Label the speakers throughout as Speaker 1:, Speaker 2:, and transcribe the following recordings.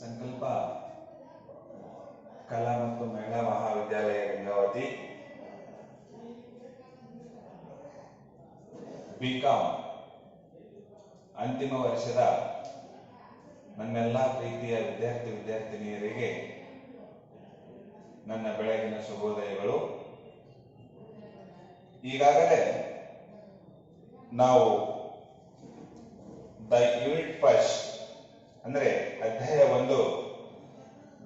Speaker 1: ಸಂಕಲ್ಪ ಕಲಾ ಮತ್ತು ಮಹಿಳಾ ಮಹಾವಿದ್ಯಾಲಯ ಗಂಗಾವತಿ ಬಿಕಾಂ ಅಂತಿಮ ವರ್ಷದ ನನ್ನೆಲ್ಲ ಪ್ರೀತಿಯ ವಿದ್ಯಾರ್ಥಿನಿಯರಿಗೆ ನನ್ನ ಬೆಳಗಿನ ಶುಭೋದಯಗಳು. ಈಗಾಗಲೇ ನಾವು ದ ಯೂನಿಟ್ ಫಸ್ಟ್ ಅಂದ್ರೆ ಅಧ್ಯಾಯ 1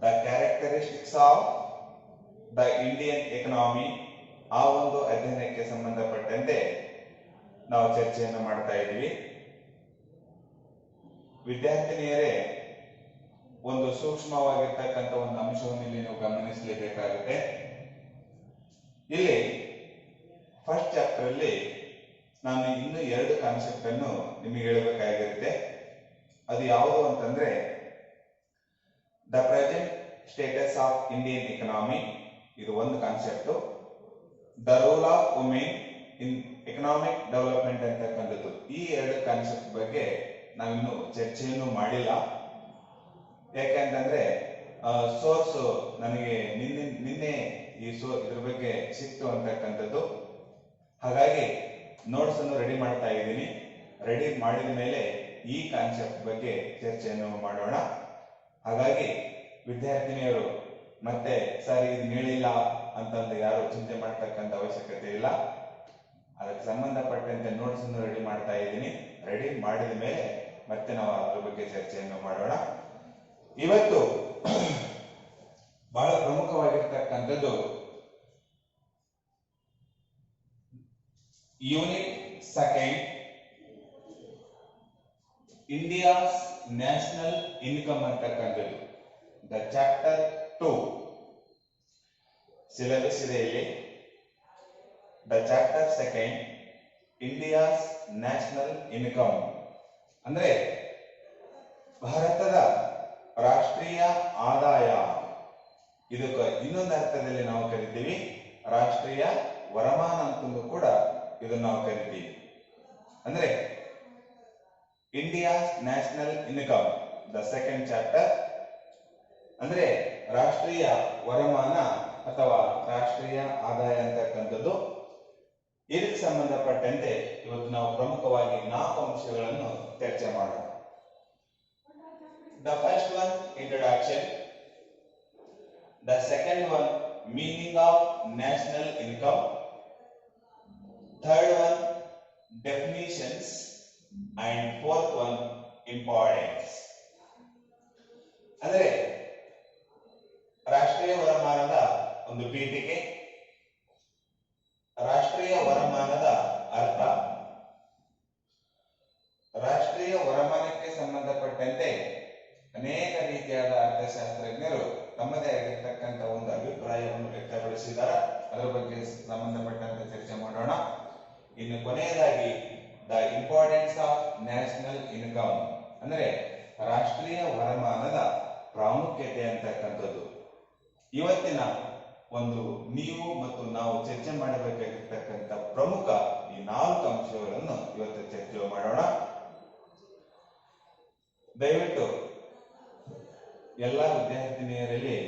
Speaker 1: the characteristics of the Indian economy ಆ ಒಂದು ಅಧ್ಯಯನಕ್ಕೆ ಸಂಬಂಧಪಟ್ಟಂತೆ ನಾವು ಚರ್ಚೆಯನ್ನು ಮಾಡ್ತಾ ಇದ್ದೀವಿ. ವಿದ್ಯಾರ್ಥಿನಿಯರೇ, ಒಂದು ಸೂಕ್ಷ್ಮವಾಗಿರ್ತಕ್ಕಂಥ ಒಂದು ಅಂಶವನ್ನು ಇಲ್ಲಿ ನೀವು ಗಮನಿಸಲೇಬೇಕಾಗುತ್ತೆ. ಇಲ್ಲಿ ಫಸ್ಟ್ ಚಾಪ್ಟರ್ ಅಲ್ಲಿ ನಾನು ಇನ್ನೂ 2 ಕಾನ್ಸೆಪ್ಟ್ ಅನ್ನು ನಿಮಗೆ ಹೇಳಬೇಕಾಗಿರುತ್ತೆ. ಅದು ಯಾವುದು ಅಂತಂದ್ರೆ the present status of Indian economy, ಇದು ಒಂದು concept. The role of women in economic development ಅಂತಕ್ಕಂಥದ್ದು. ಈ 2 ಕಾನ್ಸೆಪ್ಟ್ ಬಗ್ಗೆ ನಾವಿನ್ನು ಚರ್ಚೆಯನ್ನು ಮಾಡಿಲ್ಲ. ಯಾಕೆಂತಂದ್ರೆ ಸೋರ್ಸ್ ನನಗೆ ನಿನ್ನೆ ಇದ್ರ ಬಗ್ಗೆ ಸಿಕ್ತು ಅಂತಕ್ಕಂಥದ್ದು. ಹಾಗಾಗಿ ನೋಟ್ಸ್ ಅನ್ನು ರೆಡಿ ಮಾಡ್ತಾ ಇದ್ದೀನಿ. ರೆಡಿ ಮಾಡಿದ ಮೇಲೆ ಈ ಕಾನ್ಸೆಪ್ಟ್ ಬಗ್ಗೆ ಚರ್ಚೆಯನ್ನು ಮಾಡೋಣ. ಹಾಗಾಗಿ ವಿದ್ಯಾರ್ಥಿನಿಯರು ಮತ್ತೆ ಸರ್ ಇದು ಹೇಳಿಲ್ಲ ಅಂತಂದು ಯಾರು ಚಿಂತೆ ಮಾಡ್ತಕ್ಕಂಥ ಅವಶ್ಯಕತೆ ಇಲ್ಲ. ಅದಕ್ಕೆ ಸಂಬಂಧಪಟ್ಟಂತೆ ನೋಟ್ಸ್ ಅನ್ನು ರೆಡಿ ಮಾಡ್ತಾ ಇದ್ದೀನಿ. ರೆಡಿ ಮಾಡಿದ ಮೇಲೆ ಮತ್ತೆ ನಾವು ಅದ್ರ ಬಗ್ಗೆ ಚರ್ಚೆಯನ್ನು ಮಾಡೋಣ. ಇವತ್ತು ಬಹಳ ಪ್ರಮುಖವಾಗಿರ್ತಕ್ಕಂಥದ್ದು unit second, India's national income ಅಂತಕ್ಕಂಥದ್ದು. ದ ಚಾಪ್ಟರ್ 2 ಸಿಲೆಬಸ್ ಇದೆ ಇಲ್ಲಿ. The chapter second, India's national income ಅಂದ್ರೆ ಭಾರತದ ರಾಷ್ಟ್ರೀಯ ಆದಾಯ. ಇದಕ್ಕೆ ಇನ್ನೊಂದು ಅರ್ಥದಲ್ಲಿ ನಾವು ಕರಿತೀವಿ ರಾಷ್ಟ್ರೀಯ ವರಮಾನ ಅಂತಂದು ಕೂಡ ಇದನ್ನು ನಾವು ಕರಿತೀವಿ. ಅಂದ್ರೆ India's national income the second chapter ಅಂದ್ರೆ ರಾಷ್ಟ್ರೀಯ ವರಮಾನ ಅಥವಾ ರಾಷ್ಟ್ರೀಯ ಆದಾಯ ಅಂತಕ್ಕಂಥದ್ದು. ಇದಕ್ಕೆ ಸಂಬಂಧಪಟ್ಟಂತೆ ಇವತ್ತು ನಾವು ಪ್ರಮುಖವಾಗಿ 4 ಅಂಶಗಳನ್ನು ಚರ್ಚೆ ಮಾಡೋಣ. The first one introduction, the second one meaning of national income, third one definitions and fourth one importance. ಅಂದರೆ ರಾಷ್ಟ್ರೀಯ ವರಮಾನದ ಒಂದು ಪೀಠಿಕೆ, ರಾಷ್ಟ್ರೀಯ ವರಮಾನದ ಅರ್ಥ, ರಾಷ್ಟ್ರೀಯ ವರಮಾನಕ್ಕೆ ಸಂಬಂಧಪಟ್ಟಂತೆ ಅನೇಕ ರೀತಿಯಾದ ಅರ್ಥಶಾಸ್ತ್ರಜ್ಞರು ತಮ್ಮದೇ ಆಗಿರ್ತಕ್ಕಂಥ ಒಂದು ಅಭಿಪ್ರಾಯವನ್ನು ವ್ಯಕ್ತಪಡಿಸಿದ್ದಾರೆ. ಅದರ ಬಗ್ಗೆ ಸಂಬಂಧಪಟ್ಟಂತೆ ಚರ್ಚೆ ಮಾಡೋಣ. ಇನ್ನು ಕೊನೆಯದಾಗಿ the importance of national income ಅಂದ್ರೆ ರಾಷ್ಟ್ರೀಯ ವರಮಾನದ ಪ್ರಾಮುಖ್ಯತೆ ಅಂತಕ್ಕಂಥದ್ದು. ಇವತ್ತಿನ ಒಂದು ನೀವು ಮತ್ತು ನಾವು ಚರ್ಚೆ ಮಾಡಬೇಕಾಗಿರ್ತಕ್ಕಂಥ ಪ್ರಮುಖ ಈ 4 ಅಂಶಗಳನ್ನು ಇವತ್ತು ಚರ್ಚೆ ಮಾಡೋಣ. ದಯವಿಟ್ಟು ಎಲ್ಲ ವಿದ್ಯಾರ್ಥಿನಿಯರಲ್ಲಿ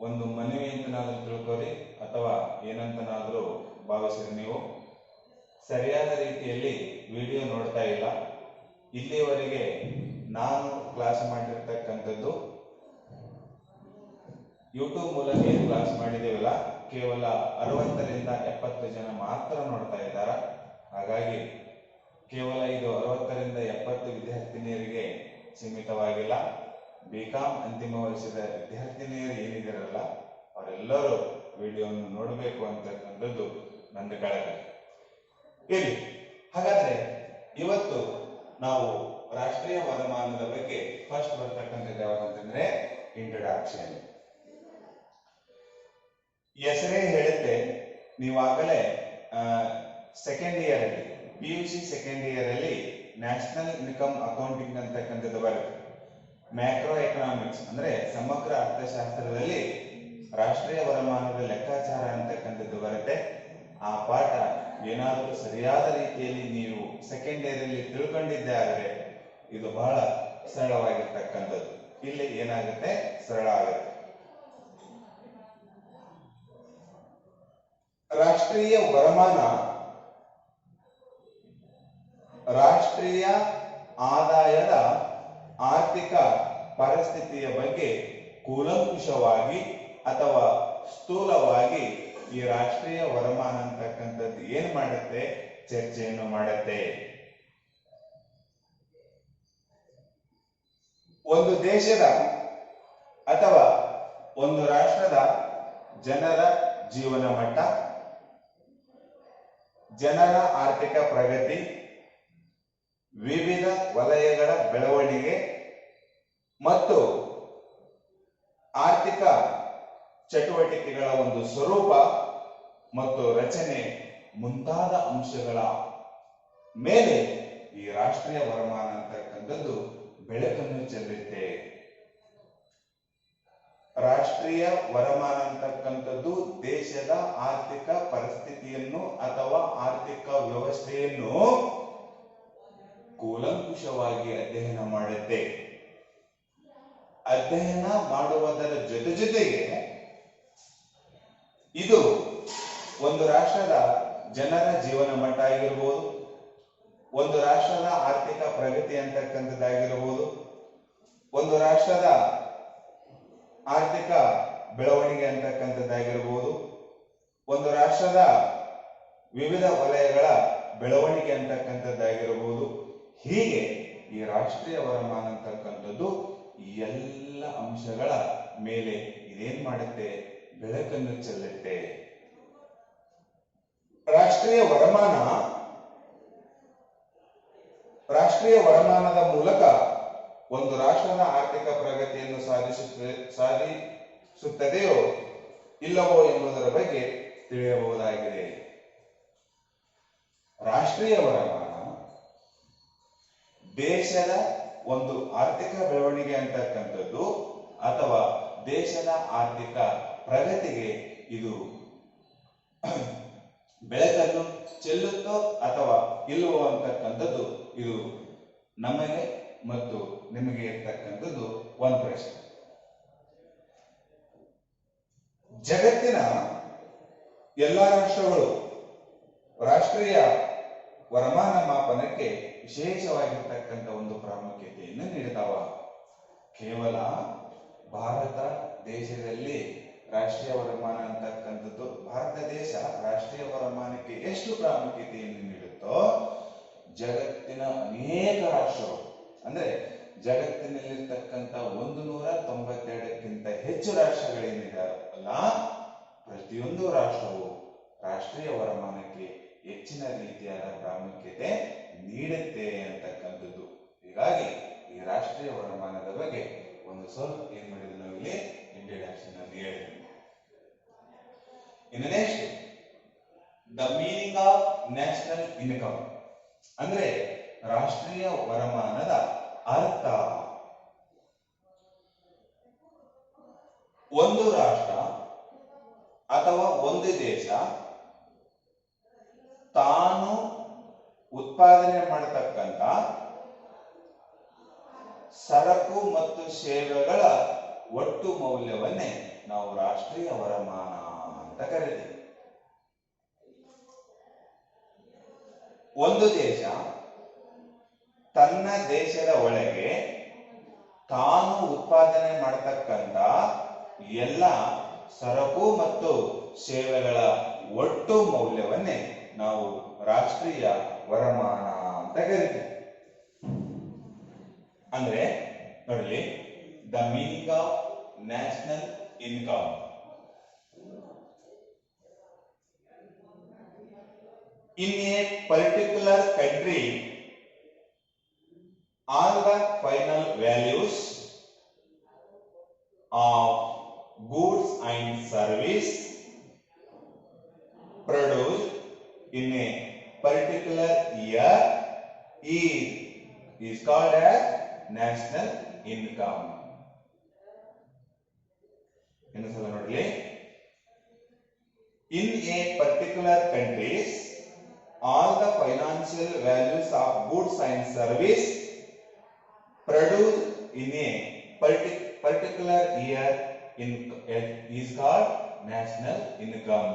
Speaker 1: ಒಂದು ಮನವಿ ಅಂತನಾದ್ರೂ ತಿಳ್ಕೊಳ್ಳಿ ಅಥವಾ ಏನಂತನಾದ್ರೂ ಭಾವಿಸಿರಿ. ನೀವು ಸರಿಯಾದ ರೀತಿಯಲ್ಲಿ ವಿಡಿಯೋ ನೋಡ್ತಾ ಇಲ್ಲ. ಇಲ್ಲಿಯವರೆಗೆ ನಾನು ಕ್ಲಾಸ್ ಮಾಡಿರ್ತಕ್ಕಂಥದ್ದು ಯೂಟ್ಯೂಬ್ ಮೂಲಕ ಏನು ಕ್ಲಾಸ್ ಮಾಡಿದ್ದೇವಲ್ಲ, ಕೇವಲ 60 ರಿಂದ 70 ಜನ ಮಾತ್ರ ನೋಡ್ತಾ ಇದ್ದಾರೆ. ಹಾಗಾಗಿ ಕೇವಲ ಇದು 60 ರಿಂದ 70 ವಿದ್ಯಾರ್ಥಿನಿಯರಿಗೆ ಸೀಮಿತವಾಗಿಲ್ಲ. ಬಿಕಾಂ ಅಂತಿಮ ವರ್ಷದ ವಿದ್ಯಾರ್ಥಿನಿಯರು ಏನಿದಾರಲ್ಲ ಅವರೆಲ್ಲರೂ ವಿಡಿಯೋವನ್ನು ನೋಡಬೇಕು ಅಂತಕ್ಕಂಥದ್ದು ನನ್ನ ಕಳಕಳಿ. ಇರಲಿ, ಹಾಗಾದ್ರೆ ಇವತ್ತು ನಾವು ರಾಷ್ಟ್ರೀಯ ವರಮಾನದ ಬಗ್ಗೆ ಫಸ್ಟ್ ಬರ್ತಕ್ಕಂಥದ್ದು ಯಾವ್ದಂತಂದ್ರೆ ಇಂಟ್ರೊಡಕ್ಷನ್. ಹೆಸರೇ ಹೇಳುತ್ತೆ, ನೀವಾಗಲೇ ಸೆಕೆಂಡ್ ಇಯರ್ ಅಲ್ಲಿ PUC ಸೆಕೆಂಡ್ ಇಯರ್ ಅಲ್ಲಿ ನ್ಯಾಷನಲ್ ಇನ್ಕಮ್ ಅಕೌಂಟಿಂಗ್ ಅಂತಕ್ಕಂಥದ್ದು ಬರುತ್ತೆ. ಮ್ಯಾಕ್ರೋ ಎಕನಾಮಿಕ್ಸ್ ಅಂದ್ರೆ ಸಮಗ್ರ ಅರ್ಥಶಾಸ್ತ್ರದಲ್ಲಿ ರಾಷ್ಟ್ರೀಯ ವರಮಾನದ ಲೆಕ್ಕಾಚಾರ ಅಂತಕ್ಕಂಥದ್ದು ಬರುತ್ತೆ. ಆ ಪಾಠ ಏನಾದರೂ ಸರಿಯಾದ ರೀತಿಯಲ್ಲಿ ನೀವು ಸೆಕೆಂಡ್ ಇಯರ್ ಅಲ್ಲಿ ತಿಳ್ಕೊಂಡಿದ್ದೆ ಆದರೆ ಇದು ಬಹಳ ಸರಳವಾಗಿರ್ತಕ್ಕಂಥದ್ದು. ಇಲ್ಲಿ ಏನಾಗುತ್ತೆ, ಸರಳ ಆಗುತ್ತೆ. ರಾಷ್ಟ್ರೀಯ ವರಮಾನ ರಾಷ್ಟ್ರೀಯ ಆದಾಯದ ಆರ್ಥಿಕ ಪರಿಸ್ಥಿತಿಯ ಬಗ್ಗೆ ಕೂಲಂಕುಷವಾಗಿ ಅಥವಾ ಸ್ಥೂಲವಾಗಿ ಈ ರಾಷ್ಟ್ರೀಯ ವರಮಾನ ಅಂತಕ್ಕಂಥದ್ದು ಏನ್ ಮಾಡುತ್ತೆ, ಚರ್ಚೆಯನ್ನು ಮಾಡುತ್ತೆ. ಒಂದು ದೇಶದ ಅಥವಾ ಒಂದು ರಾಷ್ಟ್ರದ ಜನರ ಜೀವನ ಮಟ್ಟ, ಜನರ ಆರ್ಥಿಕ ಪ್ರಗತಿ, ವಿವಿಧ ವಲಯಗಳ ಬೆಳವಣಿಗೆ ಮತ್ತು ಆರ್ಥಿಕ ಚಟುವಟಿಕೆಗಳ ಒಂದು ಸ್ವರೂಪ ಮತ್ತು ರಚನೆ ಮುಂತಾದ ಅಂಶಗಳ ಮೇಲೆ ಈ ರಾಷ್ಟ್ರೀಯ ವರಮಾನ ಅಂತಕ್ಕಂಥದ್ದು ಬೆಳಕನ್ನು ಚೆಲ್ಲುತ್ತೆ. ರಾಷ್ಟ್ರೀಯ ವರಮಾನ ಅಂತಕ್ಕಂಥದ್ದು ದೇಶದ ಆರ್ಥಿಕ ಪರಿಸ್ಥಿತಿಯನ್ನು ಅಥವಾ ಆರ್ಥಿಕ ವ್ಯವಸ್ಥೆಯನ್ನು ಕೂಲಂಕುಷವಾಗಿ ಅಧ್ಯಯನ ಮಾಡುತ್ತೆ. ಅಧ್ಯಯನ ಮಾಡುವುದರ ಜೊತೆಗೆ ಇದು ಒಂದು ರಾಷ್ಟ್ರದ ಜನರ ಜೀವನ ಮಟ್ಟ ಆಗಿರ್ಬೋದು, ಒಂದು ರಾಷ್ಟ್ರದ ಆರ್ಥಿಕ ಪ್ರಗತಿ ಅಂತಕ್ಕಂಥದ್ದಾಗಿರ್ಬೋದು, ಒಂದು ರಾಷ್ಟ್ರದ ಆರ್ಥಿಕ ಬೆಳವಣಿಗೆ ಅಂತಕ್ಕಂಥದ್ದಾಗಿರ್ಬೋದು, ಒಂದು ರಾಷ್ಟ್ರದ ವಿವಿಧ ವಲಯಗಳ ಬೆಳವಣಿಗೆ ಅಂತಕ್ಕಂಥದ್ದಾಗಿರ್ಬೋದು. ಹೀಗೆ ಈ ರಾಷ್ಟ್ರೀಯ ವರಮಾನ ಅಂತಕ್ಕಂಥದ್ದು ಎಲ್ಲ ಅಂಶಗಳ ಮೇಲೆ ಇದೇನ್ ಮಾಡುತ್ತೆ, ಬೆಳಕನ್ನು ಚೆಲ್ಲುತ್ತೆ. ರಾಷ್ಟ್ರೀಯ ವರಮಾನದ ಮೂಲಕ ಒಂದು ರಾಷ್ಟ್ರದ ಆರ್ಥಿಕ ಪ್ರಗತಿಯನ್ನು ಸಾಧಿಸುತ್ತದೆಯೋ ಇಲ್ಲವೋ ಎಂಬುದರ ಬಗ್ಗೆ ತಿಳಿಯಬಹುದಾಗಿದೆ. ರಾಷ್ಟ್ರೀಯ ವರಮಾನ ದೇಶದ ಒಂದು ಆರ್ಥಿಕ ಬೆಳವಣಿಗೆ ಅಂತಕ್ಕಂಥದ್ದು ಅಥವಾ ದೇಶದ ಆರ್ಥಿಕ ಪ್ರಗತಿಗೆ ಇದು ಬೆಳಕನ್ನು ಚೆಲ್ಲುತ್ತೋ ಅಥವಾ ಇಲ್ಲವೋ ಅಂತಕ್ಕಂಥದ್ದು ಇದು ನಮಗೆ ಮತ್ತು ನಿಮಗೆ ಇರ್ತಕ್ಕಂಥದ್ದು ಒಂದು ಪ್ರಶ್ನೆ. ಜಗತ್ತಿನ ಎಲ್ಲ ರಾಷ್ಟ್ರಗಳು ರಾಷ್ಟ್ರೀಯ ವರಮಾನ ಮಾಪನಕ್ಕೆ ವಿಶೇಷವಾಗಿರ್ತಕ್ಕಂಥ ಒಂದು ಪ್ರಾಮುಖ್ಯತೆಯನ್ನು ನೀಡ್ತಾವ. ಕೇವಲ ಭಾರತ ದೇಶದಲ್ಲಿ ರಾಷ್ಟ್ರೀಯ ವರಮಾನ ಅಂತಕ್ಕಂಥದ್ದು, ಭಾರತ ದೇಶ ರಾಷ್ಟ್ರೀಯ ವರಮಾನಕ್ಕೆ ಎಷ್ಟು ಪ್ರಾಮುಖ್ಯತೆಯನ್ನು ನೀಡುತ್ತೋ ಜಗತ್ತಿನ ಅನೇಕ ರಾಷ್ಟ್ರಗಳು, ಅಂದ್ರೆ ಜಗತ್ತಿನಲ್ಲಿರ್ತಕ್ಕಂಥ 192ಕ್ಕಿಂತ ಹೆಚ್ಚು ರಾಷ್ಟ್ರಗಳೇನಿದಾವಲ್ಲ, ಪ್ರತಿಯೊಂದು ರಾಷ್ಟ್ರವು ರಾಷ್ಟ್ರೀಯ ವರಮಾನಕ್ಕೆ ಹೆಚ್ಚಿನ ರೀತಿಯಾದ ಪ್ರಾಮುಖ್ಯತೆ ನೀಡುತ್ತೆ ಅಂತಕ್ಕಂಥದ್ದು. ಹೀಗಾಗಿ ಈ ರಾಷ್ಟ್ರೀಯ ವರಮಾನದ ಬಗ್ಗೆ ಒಂದು ಸ್ವಲ್ಪ ಏನ್ ಮಾಡಿದ್ವಿ ನಾವು ಇಲ್ಲಿ ಇಂಟ್ರಡಕ್ಷನ್ ಅನ್ನು ಹೇಳಿದ್ವಿ. ಇನ್ನು next, the meaning of national income ಅಂದ್ರೆ ರಾಷ್ಟ್ರೀಯ ವರಮಾನದ ಅರ್ಥ. ಒಂದು ರಾಷ್ಟ್ರ ಅಥವಾ ಒಂದು ದೇಶ ತಾನು ಉತ್ಪಾದನೆ ಮಾಡತಕ್ಕಂತ ಸರಕು ಮತ್ತು ಸೇವೆಗಳ ಒಟ್ಟು ಮೌಲ್ಯವನ್ನೇ ನಾವು ರಾಷ್ಟ್ರೀಯ ವರಮಾನ ಅಂತ ಕರೀತೀವಿ. ಒಂದು ದೇಶ ತನ್ನ ದೇಶದ ಒಳಗೆ ತಾನು ಉತ್ಪಾದನೆ ಮಾಡತಕ್ಕಂತ ಎಲ್ಲ ಸರಕು ಮತ್ತು ಸೇವೆಗಳ ಒಟ್ಟು ಮೌಲ್ಯವನ್ನೇ ನಾವು ರಾಷ್ಟ್ರೀಯ ವರಮಾನ ಅಂತ ಕರೀತೀವಿ. ಅಂದ್ರೆ ನೋಡ್ಲಿ, the meaning of national income. In a particular country, all the final values of goods and service produced in a particular year is called as national income. ಇನ್ನೊಂದ್ಸಲ ನೋಡ್ಲಿ. In a particular countries, all the financial values of goods and service produced in a particular year in is called national income.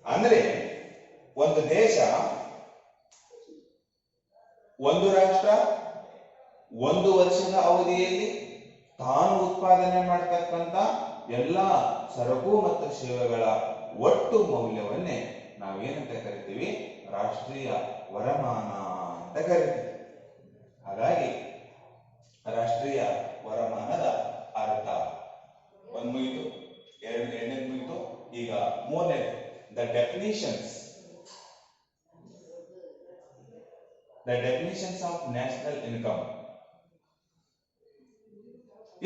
Speaker 1: ಅಂದ್ರೆ ಒಂದು ದೇಶ, ಒಂದು ರಾಷ್ಟ್ರ ಒಂದು ವರ್ಷದ ಅವಧಿಯಲ್ಲಿ ತಾನು ಉತ್ಪಾದನೆ ಮಾಡತಕ್ಕಂತ ಎಲ್ಲ ಸರಕು ಮತ್ತು ಸೇವೆಗಳ ಒಟ್ಟು ಮೌಲ್ಯವನ್ನೇ ನಾವೇನಂತ ಕರಿತೀವಿ? ರಾಷ್ಟ್ರೀಯ ವರಮಾನ ಅಂತ ಕರಿತೀವಿ. ಹಾಗಾಗಿ ರಾಷ್ಟ್ರೀಯ ವರಮಾನದ ಅರ್ಥ ಒಂದು ಮುಗಿತು, ಎರಡನೇದು ಮುಗಿತು. ಈಗ ಮೂರನೇದು the definitions of national income.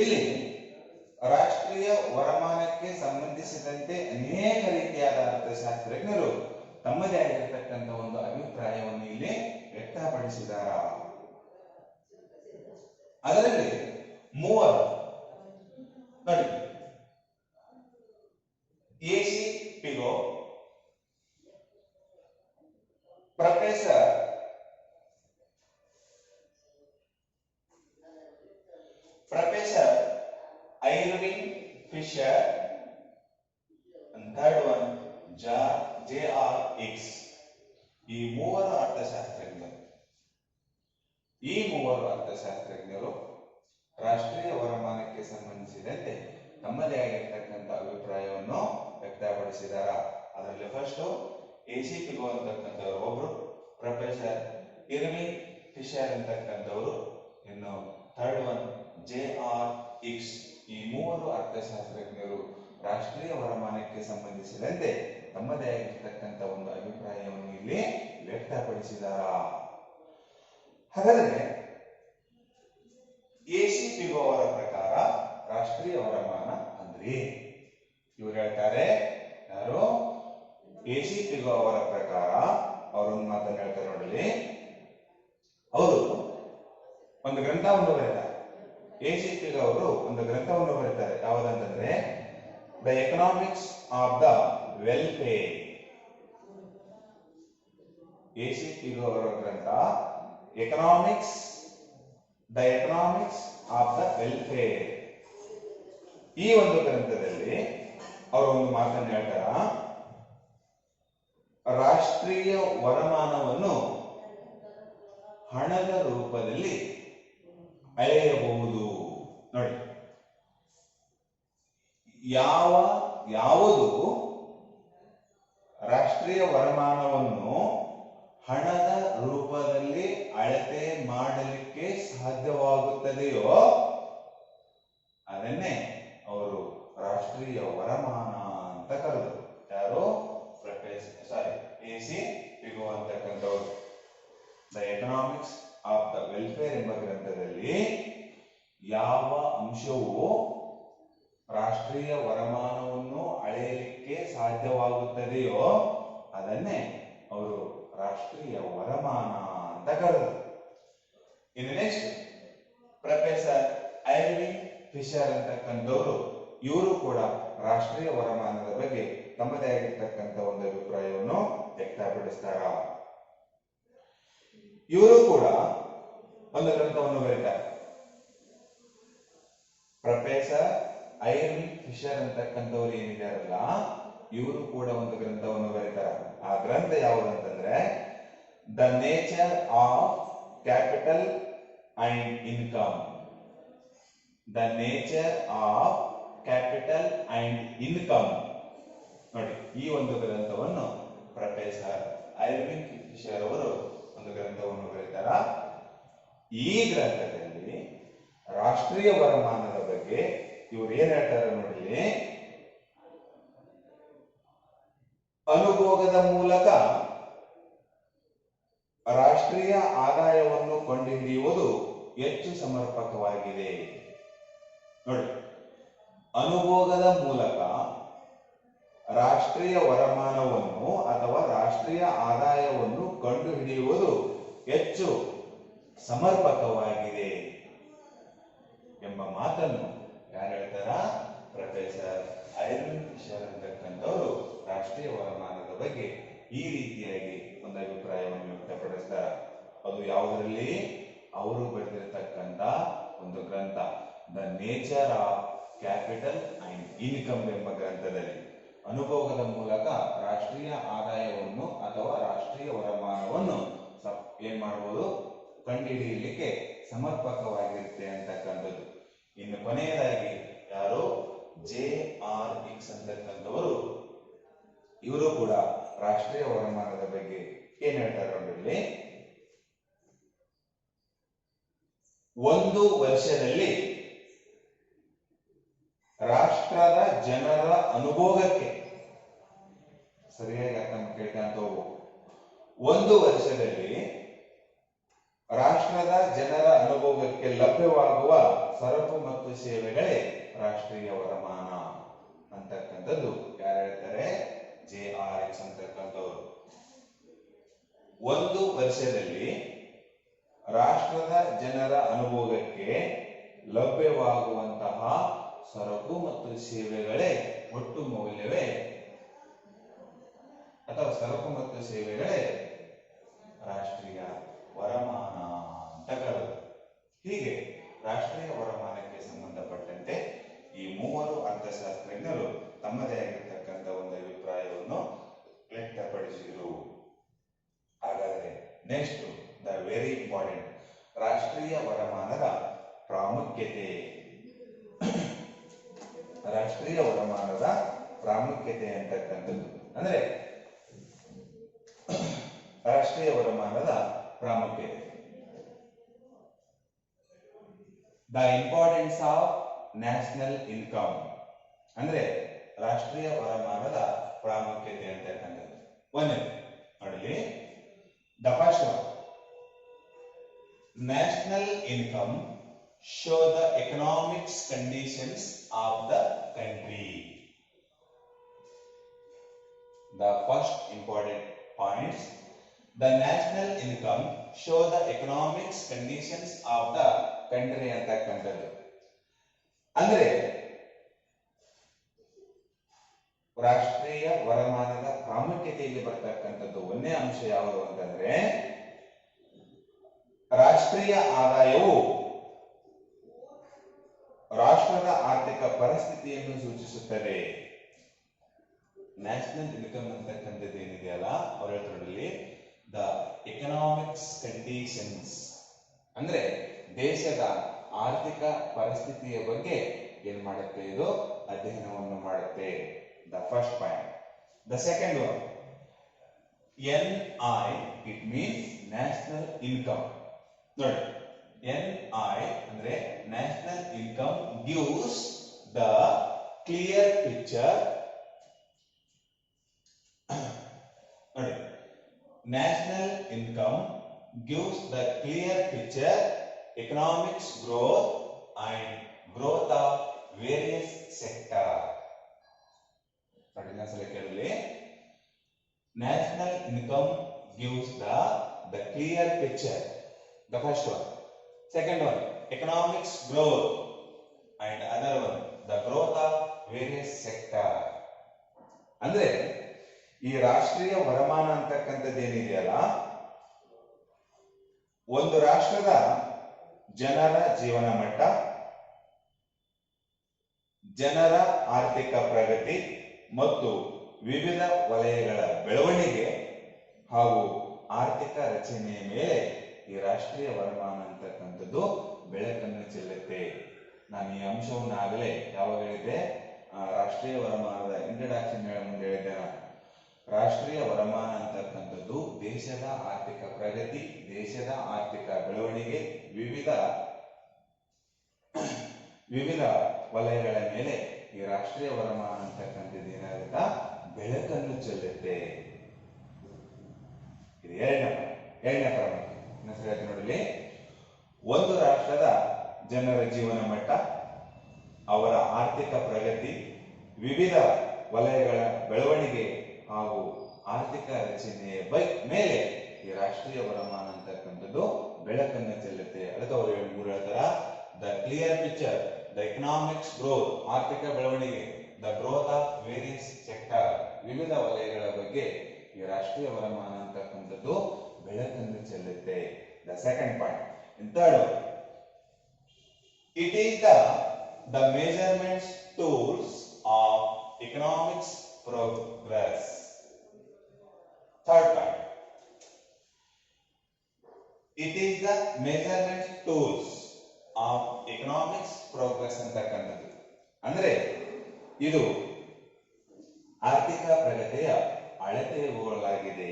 Speaker 1: ಇಲ್ಲಿ ರಾಷ್ಟ್ರೀಯ ವರಮಾನಕ್ಕೆ ಸಂಬಂಧಿಸಿದಂತೆ ಅನೇಕ ರೀತಿಯಾದ ಅರ್ಥಶಾಸ್ತ್ರಜ್ಞರು ತಮ್ಮದೇ ಆಗಿರತಕ್ಕಂಥ ಒಂದು ಅಭಿಪ್ರಾಯವನ್ನು ಇಲ್ಲಿ ವ್ಯಕ್ತಪಡಿಸಿದಾರ. ಅದರಲ್ಲಿ ಮೂವರು ನೋಡಿ, A C Pigou, professor Irving Fisher, and third one J.R. Hicks. ಈ ಮೂವರು ಅರ್ಥಶಾಸ್ತ್ರಜ್ಞರು ರಾಷ್ಟ್ರೀಯ ವರಮಾನಕ್ಕೆ ಸಂಬಂಧಿಸಿದಂತೆ ತಮ್ಮದೇ ಆಗಿರತಕ್ಕಂಥ ಅಭಿಪ್ರಾಯವನ್ನು ವ್ಯಕ್ತಪಡಿಸಿದಾರ. ಅದರಲ್ಲಿ ಫಸ್ಟ್ ಎಸಿ ಪಿಗೋ ಅಂತಕ್ಕಂಥವ್ರು ಒಬ್ರು, ಪ್ರೊಫೆಸರ್ ಇರ್ವಿಂಗ್ ಫಿಶರ್ ಅಂತಕ್ಕಂಥವ್ರು, ಇನ್ನು ಥರ್ಡ್ ಒನ್ J.R. Hicks. ಈ ಮೂವರು ಅರ್ಥಶಾಸ್ತ್ರಜ್ಞರು ರಾಷ್ಟ್ರೀಯ ವರಮಾನಕ್ಕೆ ಸಂಬಂಧಿಸಿದಂತೆ ತಮ್ಮದೇ ಆಗಿರತಕ್ಕಂಥ ಒಂದು ಅಭಿಪ್ರಾಯವನ್ನು ಇಲ್ಲಿ ವ್ಯಕ್ತಪಡಿಸಿದಾರ. ಹಾಗಾದರೆ ಎಸಿ ಪಿಗೋ ಅವರ ಪ್ರಕಾರ ರಾಷ್ಟ್ರೀಯ ವರಮಾನ ಅಂದ್ರೆ ಇವರು ಹೇಳ್ತಾರೆ, ಯಾರು? ಎಸಿ ಪಿಗೋ ಅವರ ಪ್ರಕಾರ ಅವರೊಂದು ಮಾತನ್ನು ಹೇಳ್ತಾರೆ ನೋಡಲಿ. ಅವರು ಒಂದು ಗ್ರಂಥವನ್ನು ಬರೀತಾರೆ. ಎಸಿ ಪಿಗೋ ಅವರು ಒಂದು ಗ್ರಂಥವನ್ನು ಬರೀತಾರೆ. ಯಾವುದಂತಂದ್ರೆ the economics of the welfare. A C Pigou ಅವರ ಗ್ರಂಥ the economics of the welfare. ಈ ಒಂದು ಗ್ರಂಥದಲ್ಲಿ ಅವರು ಒಂದು ಮಾತನ್ನು ಹೇಳ್ತಾರ, ರಾಷ್ಟ್ರೀಯ ವರಮಾನವನ್ನು ಹಣದ ರೂಪದಲ್ಲಿ ಅಳೆಯಬಹುದು. ನೋಡಿ, ಯಾವುದು ರಾಷ್ಟ್ರೀಯ ವರಮಾನವನ್ನು ಹಣದ ರೂಪದಲ್ಲಿ ಅಳತೆ ಮಾಡಲಿಕ್ಕೆ ಸಾಧ್ಯವಾಗುತ್ತದೆಯೋ ಅದನ್ನೇ ಅವರು ರಾಷ್ಟ್ರೀಯ ವರಮಾನ ಅಂತ ಕರೆದರು. ಯಾರು? ಎಸಿ ಪಿಗೋ ಅಂತಕ್ಕಂಥವರು the economics of the welfare ಎಂಬ ಗ್ರಂಥದಲ್ಲಿ ಯಾವ ಅಂಶವು ರಾಷ್ಟ್ರೀಯ ವರಮಾನವನ್ನು ಅಳೆಯಲಿಕ್ಕೆ ಸಾಧ್ಯವಾಗುತ್ತದೆಯೋ ಅದನ್ನೇ ಅವರು ರಾಷ್ಟ್ರೀಯ ವರಮಾನ ಅಂತ ಕರೆದರು. ಇನ್ನು ನೆಕ್ಸ್ಟ್ ಪ್ರೊಫೆಸರ್ ಐರ್ವಿಂಗ್ ಫಿಶರ್ ಅಂತಕ್ಕಂಥವರು, ಇವರು ಕೂಡ ರಾಷ್ಟ್ರೀಯ ವರಮಾನದ ಬಗ್ಗೆ ತಮ್ಮದೇ ಆಗಿರ್ತಕ್ಕಂಥ ಒಂದು ಅಭಿಪ್ರಾಯವನ್ನು ವ್ಯಕ್ತಪಡಿಸ್ತಾರ. ಇವರು ಕೂಡ ಒಂದು ಗ್ರಂಥವನ್ನು ಬರೀತಾರೆ. ಪ್ರೊಫೆಸರ್ ಐರ್ವಿಂಗ್ ಫಿಶರ್ ಅಂತಕ್ಕಂಥವ್ರು ಏನಿದಾರಲ್ಲ, ಇವರು ಕೂಡ ಒಂದು ಗ್ರಂಥವನ್ನು ಬರೀತಾರೆ. ಆ ಗ್ರಂಥ ಯಾವುದಂತಂದ್ರೆ the nature of capital and income. The nature of capital and income. ನೋಡಿ, ಈ ಒಂದು ಗ್ರಂಥವನ್ನು ಪ್ರೊಫೆಸರ್ ಐರ್ವಿಂಗ್ ಫಿಶರ್ ಅವರು ಒಂದು ಗ್ರಂಥವನ್ನು ಬರೀತಾರ. ಈ ಗ್ರಂಥದಲ್ಲಿ ರಾಷ್ಟ್ರೀಯ ವರಮಾನದ ಬಗ್ಗೆ ಇವರು ಏನ್ ಹೇಳ್ತಾರೆ ನೋಡಿ, ಅನುಭೋಗದ ಮೂಲಕ ರಾಷ್ಟ್ರೀಯ ಆದಾಯವನ್ನು ಕಂಡುಹಿಡಿಯುವುದು ಹೆಚ್ಚು ಸಮರ್ಪಕವಾಗಿದೆ. ನೋಡಿ, ಅನುಭೋಗದ ಮೂಲಕ ರಾಷ್ಟ್ರೀಯ ವರಮಾನವನ್ನು ಅಥವಾ ರಾಷ್ಟ್ರೀಯ ಆದಾಯವನ್ನು ಕಂಡುಹಿಡಿಯುವುದು ಹೆಚ್ಚು ಸಮರ್ಪಕವಾಗಿದೆ ಎಂಬ ಮಾತನ್ನು ಯಾರು ಹೇಳ್ತಾರ? ಪ್ರೊಫೆಸರ್ ಐರ್ವಿಂಗ್ ಫಿಶರ್ ಅಂತಕ್ಕಂಥವರು ರಾಷ್ಟ್ರೀಯ ವರಮಾನದ ಬಗ್ಗೆ ಈ ರೀತಿಯಾಗಿ ಒಂದು ಅಭಿಪ್ರಾಯವನ್ನು ವ್ಯಕ್ತಪಡಿಸ್ತಾರೆ. ಅದು ಯಾವುದರಲ್ಲಿ? ಅವರು ಬರೆದಿರತಕ್ಕಂತ ಒಂದು ಗ್ರಂಥ the nature of capital and income ಎಂಬ ಗ್ರಂಥದಲ್ಲಿ ಅನುಭವದ ಮೂಲಕ ರಾಷ್ಟ್ರೀಯ ಆದಾಯವನ್ನು ಅಥವಾ ರಾಷ್ಟ್ರೀಯ ವರಮಾನವನ್ನು ಏನ್ ಮಾಡಬಹುದು ಕಂಡುಹಿಡಿಯಲಿಕ್ಕೆ ಸಮರ್ಪಕವಾಗಿರುತ್ತೆ ಅಂತಕ್ಕಂಥದ್ದು. ಇನ್ನು ಕೊನೆಯದಾಗಿ ಯಾರು JRX ಅಂತಕ್ಕಂಥವರು, ಇವರು ಕೂಡ ರಾಷ್ಟ್ರೀಯ ವರಮಾನದ ಬಗ್ಗೆ ಏನ್ ಹೇಳ್ತಾರೆ ನೋಡಿ. ಒಂದು ವರ್ಷದಲ್ಲಿ ರಾಷ್ಟ್ರದ ಜನರ ಅನುಭೋಗಕ್ಕೆ, ಸರಿಯಾಗಿ ಅರ್ಥ ಕೇಳ್ಕೊಂತ ಹೋಗ್ಬೇಕು, ಒಂದು ವರ್ಷದಲ್ಲಿ ರಾಷ್ಟ್ರದ ಜನರ ಅನುಭೋಗಕ್ಕೆ ಲಭ್ಯವಾಗುವ ಸರಕು ಮತ್ತು ಸೇವೆಗಳೇ ರಾಷ್ಟ್ರೀಯ ವರಮಾನ ಅಂತಕ್ಕಂಥದ್ದು ಯಾರು ಹೇಳ್ತಾರೆ? JRX ಅಂತಕ್ಕಂಥವ್ರು. ಒಂದು ವರ್ಷದಲ್ಲಿ ರಾಷ್ಟ್ರದ ಜನರ ಅನುಭೋಗಕ್ಕೆ ಲಭ್ಯವಾಗುವಂತಹ ಸರಕು ಮತ್ತು ಸೇವೆಗಳೇ ಒಟ್ಟು ಮೌಲ್ಯವೇ ಅಥವಾ ಸರಕು ಮತ್ತು ಸೇವೆಗಳೇ ರಾಷ್ಟ್ರೀಯ ವರಮಾನ ಅಂತ ಕರೆದು. ಹೀಗೆ ರಾಷ್ಟ್ರೀಯ ವರಮಾನಕ್ಕೆ ಸಂಬಂಧಪಟ್ಟಂತೆ ಈ ಮೂವರು ಅರ್ಥಶಾಸ್ತ್ರಜ್ಞರು ತಮ್ಮದೇ ಆಗಿರ್ತಕ್ಕಂಥ ಒಂದು ಅಭಿಪ್ರಾಯವನ್ನು ವ್ಯಕ್ತಪಡಿಸಿದರು. ಹಾಗಾದರೆ ನೆಕ್ಸ್ಟ್ ದ ವೆರಿ ಇಂಪಾರ್ಟೆಂಟ್ ರಾಷ್ಟ್ರೀಯ ವರಮಾನದ ಪ್ರಾಮುಖ್ಯತೆ. ರಾಷ್ಟ್ರೀಯ ವರಮಾನದ ಪ್ರಾಮುಖ್ಯತೆ ಅಂತಕ್ಕಂಥದ್ದು ಅಂದ್ರೆ ರಾಷ್ಟ್ರೀಯ ವರಮಾನದ ಪ್ರಾಮುಖ್ಯತೆ, the importance of national income ಅಂದ್ರೆ ರಾಷ್ಟ್ರೀಯ ವರಮಾನದ ಪ್ರಾಮುಖ್ಯತೆ ಅಂತಕ್ಕಂಥದ್ದು. ಒಂದೇ ನೋಡಿ, the first one, national income show the economics conditions of the country. The first important points, the national income show the economics conditions of the country ಅಂತಕ್ಕಂಥದ್ದು. ಅಂದ್ರೆ ರಾಷ್ಟ್ರೀಯ ವರಮಾನದ ಪ್ರಾಮುಖ್ಯತೆಯಲ್ಲಿ ಬರ್ತಕ್ಕಂಥದ್ದು ಒಂದೇ ಅಂಶ ಯಾವುದು ಅಂತಂದ್ರೆ ರಾಷ್ಟ್ರೀಯ ಆದಾಯವು ರಾಷ್ಟ್ರದ ಆರ್ಥಿಕ ಪರಿಸ್ಥಿತಿಯನ್ನು ಸೂಚಿಸುತ್ತದೆ. ನ್ಯಾಷನಲ್ ಇನ್ಕಮ್ ಅಂತಕ್ಕಂಥದ್ದು ಏನಿದೆಯಲ್ಲ ಅವ್ರ ಹೇಳ್ತಾರೆ ದ ಎಕನಾಮಿಕ್ಸ್ ಕಂಡೀಷನ್ಸ್ ಅಂದ್ರೆ ದೇಶದ ಆರ್ಥಿಕ ಪರಿಸ್ಥಿತಿಯ ಬಗ್ಗೆ ಏನ್ ಮಾಡುತ್ತೆ, ಇದು ಅಧ್ಯಯನವನ್ನು ಮಾಡುತ್ತೆ. The first point. The second one, NI, it means national income. ನೋಡಿ, NI ಅಂದ್ರೆ national income gives the clear picture. ನೋಡಿ, national income gives the clear picture economics growth and growth of various sector. ನೋಡಿ, ಇನ್ನೊಂದ್ಸಲ ಕೇಳಲಿ. National income gives the clear picture. The first one. Second one, economics growth, and other one, the growth of various sector. ಅಂದ್ರೆ ಈ ರಾಷ್ಟ್ರೀಯ ವರಮಾನ ಅಂತಕ್ಕಂಥದ್ದು ಏನಿದೆಯಲ್ಲ, ಒಂದು ರಾಷ್ಟ್ರದ ಜನರ ಜೀವನ ಮಟ್ಟ, ಜನರ ಆರ್ಥಿಕ ಪ್ರಗತಿ ಮತ್ತು ವಿವಿಧ ವಲಯಗಳ ಬೆಳವಣಿಗೆ ಹಾಗೂ ಆರ್ಥಿಕ ರಚನೆಯ ಮೇಲೆ ಈ ರಾಷ್ಟ್ರೀಯ ವರಮಾನ ಅಂತಕ್ಕಂಥದ್ದು ಬೆಳಕನ್ನು ಚೆಲ್ಲುತ್ತೆ. ನಾನು ಈ ಅಂಶವನ್ನು ಆಗಲೇ ಯಾವಾಗ ಹೇಳಿದ್ದೆ, ರಾಷ್ಟ್ರೀಯ ವರಮಾನದ ಇಂಟ್ರಡಕ್ಷನ್ ಹೇಳ ಮುಂದೆ ಹೇಳಿದ್ದೆ ನಾನು. ರಾಷ್ಟ್ರೀಯ ವರಮಾನ ಅಂತಕ್ಕಂಥದ್ದು ದೇಶದ ಆರ್ಥಿಕ ಪ್ರಗತಿ, ದೇಶದ ಆರ್ಥಿಕ ಬೆಳವಣಿಗೆ, ವಿವಿಧ ವಲಯಗಳ ಮೇಲೆ ಈ ರಾಷ್ಟ್ರೀಯ ವರಮಾನ ಅಂತಕ್ಕಂಥದ್ದು ಏನಾಗುತ್ತಾ ಬೆಳಕನ್ನು ಚೆಲ್ಲುತ್ತೆ. ಇದು ಎರಡನೇ ಪ್ರಾಮುಖ್ಯತೆ. ನೋಡಿ, ಒಂದು ರಾಷ್ಟ್ರದ ಜನರ ಜೀವನ ಮಟ್ಟ, ಅವರ ಆರ್ಥಿಕ ಪ್ರಗತಿ, ವಿವಿಧ ವಲಯಗಳ ಬೆಳವಣಿಗೆ ಹಾಗೂ ಆರ್ಥಿಕ ರಚನೆಯ ಮೇಲೆ ಈ ರಾಷ್ಟ್ರೀಯ ವರಮಾನ ಅಂತಕ್ಕಂಥದ್ದು ಬೆಳಕನ್ನು ಚೆಲ್ಲುತ್ತೆ. ಅದಕ್ಕೆ ಅವರು ಮೂರು ಹೇಳ್ತಾರ, the clear picture, the economics growth, ಆರ್ಥಿಕ ಬೆಳವಣಿಗೆ, the growth of various sector, ವಿವಿಧ ವಲಯಗಳ ಬಗ್ಗೆ ಈ ರಾಷ್ಟ್ರೀಯ ವರಮಾನ ಅಂತಕ್ಕಂಥದ್ದು ಬೆಳಕನ್ನು ಚೆಲ್ಲುತ್ತೆ. The second point. Third, It is the measurement tools of economics progress. Third point. It is the measurement tools of economics progress ಅಂತಕ್ಕಂಥದ್ದು. ಅಂದ್ರೆ ಇದು ಆರ್ಥಿಕ ಪ್ರಗತಿಯ ಅಳತೆಗೋಲಾಗಿದೆ.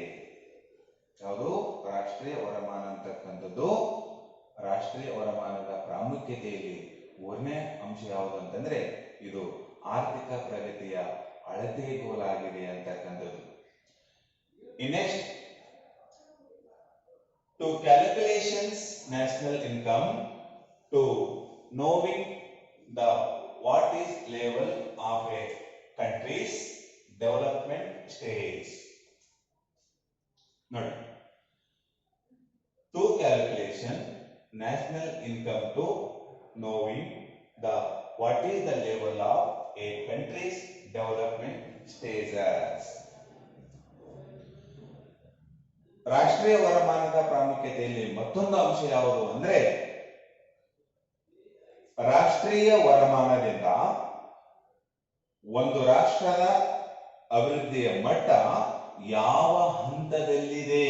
Speaker 1: ಯಾವುದು? ರಾಷ್ಟ್ರೀಯ ವರಮಾನ ಅಂತಕ್ಕಂಥದ್ದು. ರಾಷ್ಟ್ರೀಯ ವರಮಾನದ ಪ್ರಾಮುಖ್ಯತೆಯಲ್ಲಿ ಮೂರನೇ ಅಂಶ ಯಾವುದು ಅಂತಂದ್ರೆ ಇದು ಆರ್ಥಿಕ ಪ್ರಗತಿಯ ಅಳತೆಗೋಲಾಗಿದೆ ಅಂತಕ್ಕಂಥದ್ದು. Next, to calculations national income, to knowing the what is level of a country's development stage. ನೋಡಿ, to calculation national income, to knowing the what is the level of a country's development stages. ರಾಷ್ಟ್ರೀಯ ವರಮಾನದ ಪ್ರಾಮುಖ್ಯತೆಯಲ್ಲಿ ಮತ್ತೊಂದು ಅಂಶ ಯಾವುದು ಅಂದ್ರೆ ರಾಷ್ಟ್ರೀಯ ವರಮಾನದಿಂದ ಒಂದು ರಾಷ್ಟ್ರದ ಅಭಿವೃದ್ಧಿಯ ಮಟ್ಟ ಯಾವ ಹಂತದಲ್ಲಿದೆ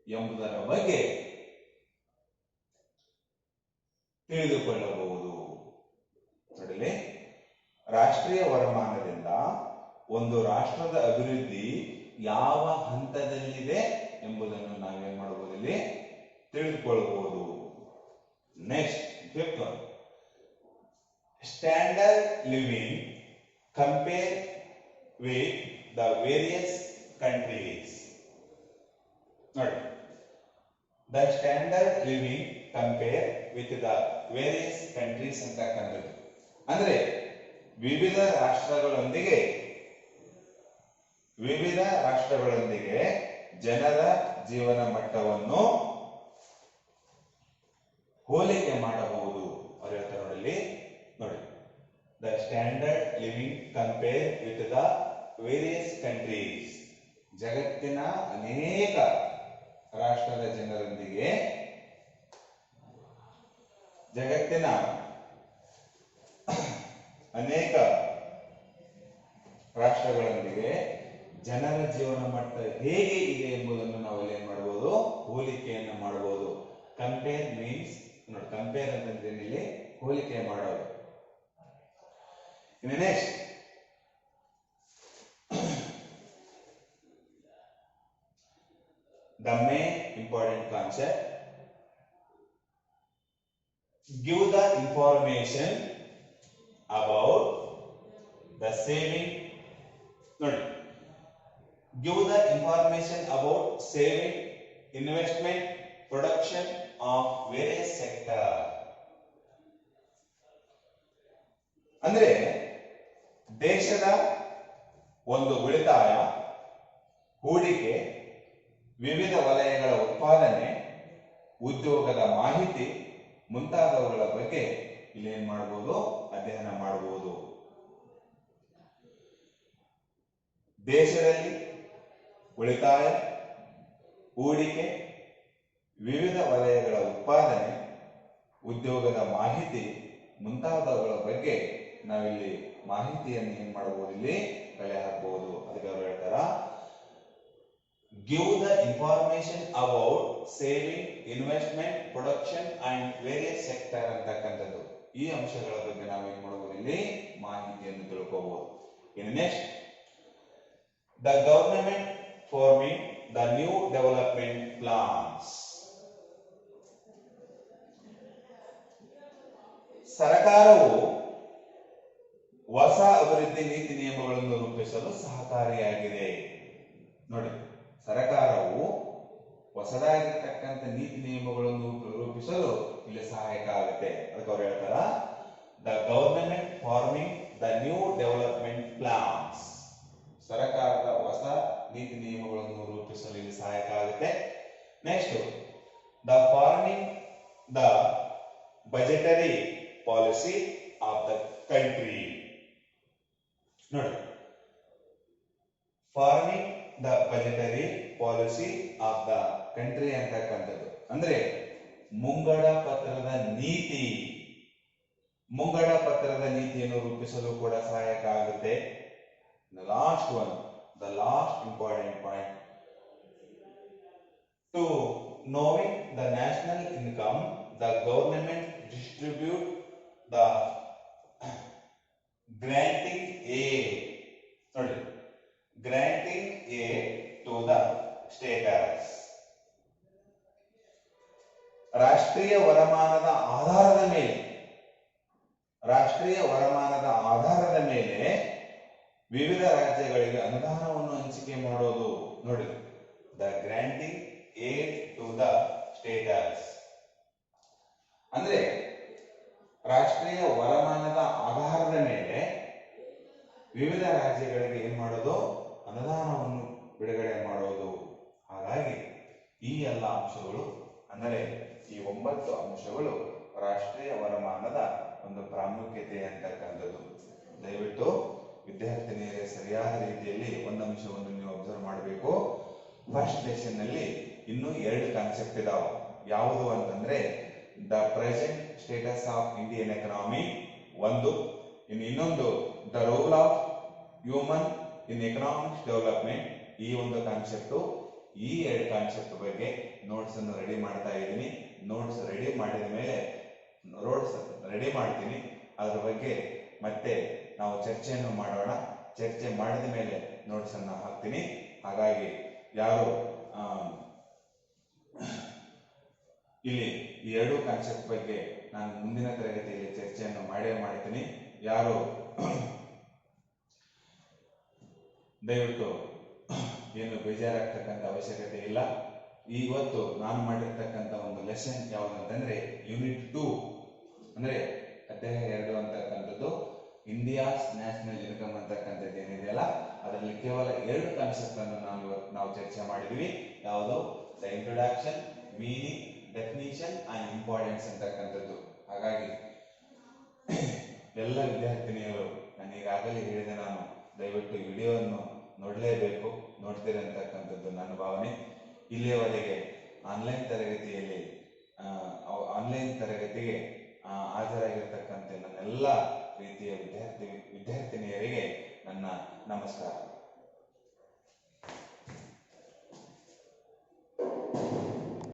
Speaker 1: ಎಂಬುದರ ಬಗ್ಗೆ ತಿಳಿದುಕೊಳ್ಳಬಹುದು. ನೋಡಲಿ, ರಾಷ್ಟ್ರೀಯ ವರಮಾನದಿಂದ ಒಂದು ರಾಷ್ಟ್ರದ ಅಭಿವೃದ್ಧಿ ಯಾವ ಹಂತದಲ್ಲಿದೆ ಎಂಬುದನ್ನು ನಾವೇನ್ ಮಾಡಬಹುದು, ಇಲ್ಲಿ ತಿಳಿದುಕೊಳ್ಳಬಹುದು. Next, fifth one, standard living compare with the various countries. ನೋಡಿ, the standard living compare with the various countries ಅಂತಕ್ಕಂಥದ್ದು ಅಂದ್ರೆ ವಿವಿಧ ರಾಷ್ಟ್ರಗಳೊಂದಿಗೆ ಜನರ ಜೀವನ ಮಟ್ಟವನ್ನು ಹೋಲಿಕೆ ಮಾಡಬಹುದು. ಅವ್ರು ಹೇಳ್ತಾರೆ ನೋಡಲಿ, ನೋಡಿ, the standard living compare with the various countries. ಜಗತ್ತಿನ ಅನೇಕ ರಾಷ್ಟ್ರದ ಜನರೊಂದಿಗೆ ಜನರ ಜೀವನ ಮಟ್ಟ ಹೇಗೆ ಇದೆ ಎಂಬುದನ್ನು ನಾವು ಏನ್ ಮಾಡಬಹುದು, ಹೋಲಿಕೆಯನ್ನು ಮಾಡಬಹುದು. ಕಂಪೇರ್ ಮೀನ್ಸ್ ನೋಡಿ, ಕಂಪೇರ್ ಅಂತಂದ್ರೆ ಇಲ್ಲಿ ಹೋಲಿಕೆ ಮಾಡೋದು. ಇನ್ನು next, the main important concept, give the information about the saving. ನೋಡಿ, give the information about saving, investment, production of various sector. ಅಂದ್ರೆ ದೇಶದ ಒಂದು ಉಳಿತಾಯ, ಹೂಡಿಕೆ, ವಿವಿಧ ವಲಯಗಳ ಉತ್ಪಾದನೆ, ಉದ್ಯೋಗದ ಮಾಹಿತಿ ಮುಂತಾದವುಗಳ ಬಗ್ಗೆ ಇಲ್ಲಿ ಏನ್ ಮಾಡಬಹುದು, ಅಧ್ಯಯನ ಮಾಡಬಹುದು. ದೇಶದಲ್ಲಿ ಉಳಿತಾಯ, ಹೂಡಿಕೆ, ವಿವಿಧ ವಲಯಗಳ ಉತ್ಪಾದನೆ, ಉದ್ಯೋಗದ ಮಾಹಿತಿ ಮುಂತಾದವುಗಳ ಬಗ್ಗೆ ನಾವಿಲ್ಲಿ ಮಾಹಿತಿಯನ್ನು ಏನ್ ಮಾಡಬಹುದು, ಇಲ್ಲಿ ಕಲೆ ಹಾಕಬಹುದು. ಅದಕ್ಕೆ ಅವರು ಹೇಳ್ತಾರ, give the information about saving, investment, production and various sector ಅಂತಕ್ಕಂಥದ್ದು. ಈ ಅಂಶಗಳ ಬಗ್ಗೆ ನಾವೇನ್ ಮಾಡಬಹುದು, ಇಲ್ಲಿ ಮಾಹಿತಿಯನ್ನು ತಿಳ್ಕೋಬಹುದು. ಇನ್ನು next, the government forming the new development plans. ಸರ್ಕಾರವು ಹೊಸ ಅಭಿವೃದ್ಧಿ ನೀತಿ ನಿಯಮಗಳನ್ನು ರೂಪಿಸಲು ಸಹಕಾರಿಯಾಗಿದೆ. ನೋಡಿ, ಸರ್ಕಾರವು ಹೊಸದಾಗಿರ್ತಕ್ಕಂಥ ನೀತಿ ನಿಯಮಗಳನ್ನು ರೂಪಿಸಲು ಇಲ್ಲಿ ಸಹಾಯಕ ಆಗುತ್ತೆ. ಅದಕ್ಕೆ ಅವ್ರು ಹೇಳ್ತಾರ, the government forming the new development plans. ಸರ್ಕಾರದ ಹೊಸ ನೀತಿ ನಿಯಮಗಳನ್ನು ರೂಪಿಸಲು ಇಲ್ಲಿ ಸಹಾಯಕ ಆಗುತ್ತೆ. Next, the forming the budgetary policy of the country. ನೋಡಿ, forming the budgetary policy of the country ಅಂತಕ್ಕಂಥದ್ದು ಅಂದ್ರೆ ಮುಂಗಡ ಪತ್ರದ ನೀತಿ ಮುಂಗಡ ಪತ್ರದ ನೀತಿಯನ್ನು ರೂಪಿಸಲು ಕೂಡ ಸಹಾಯಕ ಆಗುತ್ತೆ. The last one, the last important point, to knowing the national income, the government distribute the granting aid. ನೋಡಿ, granting aid to the status. ರಾಷ್ಟ್ರೀಯ ವರಮಾನದ ಆಧಾರದ ಮೇಲೆ ವಿವಿಧ ರಾಜ್ಯಗಳಿಗೆ ಅನುದಾನವನ್ನು ಹಂಚಿಕೆ ಮಾಡೋದು. ನೋಡಿ, the granting aid to the states ಅಂದ್ರೆ ರಾಷ್ಟ್ರೀಯ ವರಮಾನದ ಆಧಾರದ ಮೇಲೆ ವಿವಿಧ ರಾಜ್ಯಗಳಿಗೆ ಏನ್ ಮಾಡೋದು, ಅನುದಾನವನ್ನು ಬಿಡುಗಡೆ ಮಾಡೋದು. ಹಾಗಾಗಿ ಈ ಎಲ್ಲ ಅಂಶಗಳು ಅಂದರೆ ಈ 9 ಅಂಶಗಳು ರಾಷ್ಟ್ರೀಯ ವರಮಾನದ ಒಂದು ಪ್ರಾಮುಖ್ಯತೆ ಅಂತಕ್ಕಂಥದ್ದು. ದಯವಿಟ್ಟು ವಿದ್ಯಾರ್ಥಿನಿಯರೇ ಸರಿಯಾದ ರೀತಿಯಲ್ಲಿ ಒಂದು ಅಂಶವನ್ನು ನೀವು ಅಬ್ಸರ್ವ್ ಮಾಡಬೇಕು. ಫಸ್ಟ್ ಲೆಸನ್ ನಲ್ಲಿ ಇನ್ನೂ 2 ಕಾನ್ಸೆಪ್ಟ್ ಇದಾವೆ. ಯಾವುದು ಅಂತಂದ್ರೆ the present status of Indian economy ಒಂದು, ಇನ್ನೊಂದು the role of human in economics development. ಈ ಒಂದು ಕಾನ್ಸೆಪ್ಟ್, ಈ 2 ಕಾನ್ಸೆಪ್ಟ್ ಬಗ್ಗೆ ನೋಟ್ಸ್ ಅನ್ನು ರೆಡಿ ಮಾಡ್ತಾ ಇದ್ದೀನಿ. ನೋಟ್ಸ್ ರೆಡಿ ಮಾಡಿದ ಮೇಲೆ ರೆಡಿ ಮಾಡ್ತೀನಿ, ಅದರ ಬಗ್ಗೆ ಮತ್ತೆ ನಾವು ಚರ್ಚೆಯನ್ನು ಮಾಡೋಣ. ಚರ್ಚೆ ಮಾಡಿದ ಮೇಲೆ ನೋಟ್ಸ್ ಅನ್ನು ಹಾಕ್ತೀನಿ. ಹಾಗಾಗಿ ಯಾರು ಇಲ್ಲಿ ಈ 2 ಕಾನ್ಸೆಪ್ಟ್ ಬಗ್ಗೆ ನಾನು ಮುಂದಿನ ತರಗತಿಯಲ್ಲಿ ಚರ್ಚೆಯನ್ನು ಮಾಡ್ತೀನಿ. ಯಾರು ದಯವಿಟ್ಟು ಏನು ಬೇಜಾರಾಗ್ತಕ್ಕಂಥ ಅವಶ್ಯಕತೆ ಇಲ್ಲ. ಇವತ್ತು ನಾನು ಮಾಡಿರ್ತಕ್ಕಂಥ ಒಂದು ಲೆಸನ್ ಯಾವುದಂತಂದ್ರೆ ಯೂನಿಟ್ 2 ಅಂದ್ರೆ ಅಧ್ಯಾಯ 2 ಅಂತಕ್ಕಂಥದ್ದು ಇಂಡಿಯಾಸ್ ನ್ಯಾಷನಲ್ ಇನ್ಕಮ್ ಅಂತಕ್ಕಂಥದ್ದು ಏನಿದೆಯಲ್ಲ, ಅದರಲ್ಲಿ ಕೇವಲ 2 ಕಾನ್ಸೆಪ್ಟ್ ಅನ್ನು ನಾವು ಚರ್ಚೆ ಮಾಡಿದ್ವಿ. ಯಾವುದು? The introduction, meaning, definition and importance ಅಂತಕ್ಕಂಥದ್ದು. ಹಾಗಾಗಿ ಎಲ್ಲ ವಿದ್ಯಾರ್ಥಿನಿಯರು ನಾನು ಈಗಾಗಲೇ ಹೇಳಿದೆ, ನಾನು ದಯವಿಟ್ಟು ವಿಡಿಯೋವನ್ನು ನೋಡಲೇಬೇಕು, ನೋಡ್ತೀರಂತಕ್ಕಂಥದ್ದು ನನ್ನ ಭಾವನೆ. ಇಲ್ಲಿಯವರೆಗೆ ಆನ್ಲೈನ್ ತರಗತಿಗೆ ಹಾಜರಾಗಿರ್ತಕ್ಕಂಥ ನನ್ನೆಲ್ಲ ರೀತಿಯ ವಿದ್ಯಾರ್ಥಿನಿಯರಿಗೆ ನನ್ನ ನಮಸ್ಕಾರ.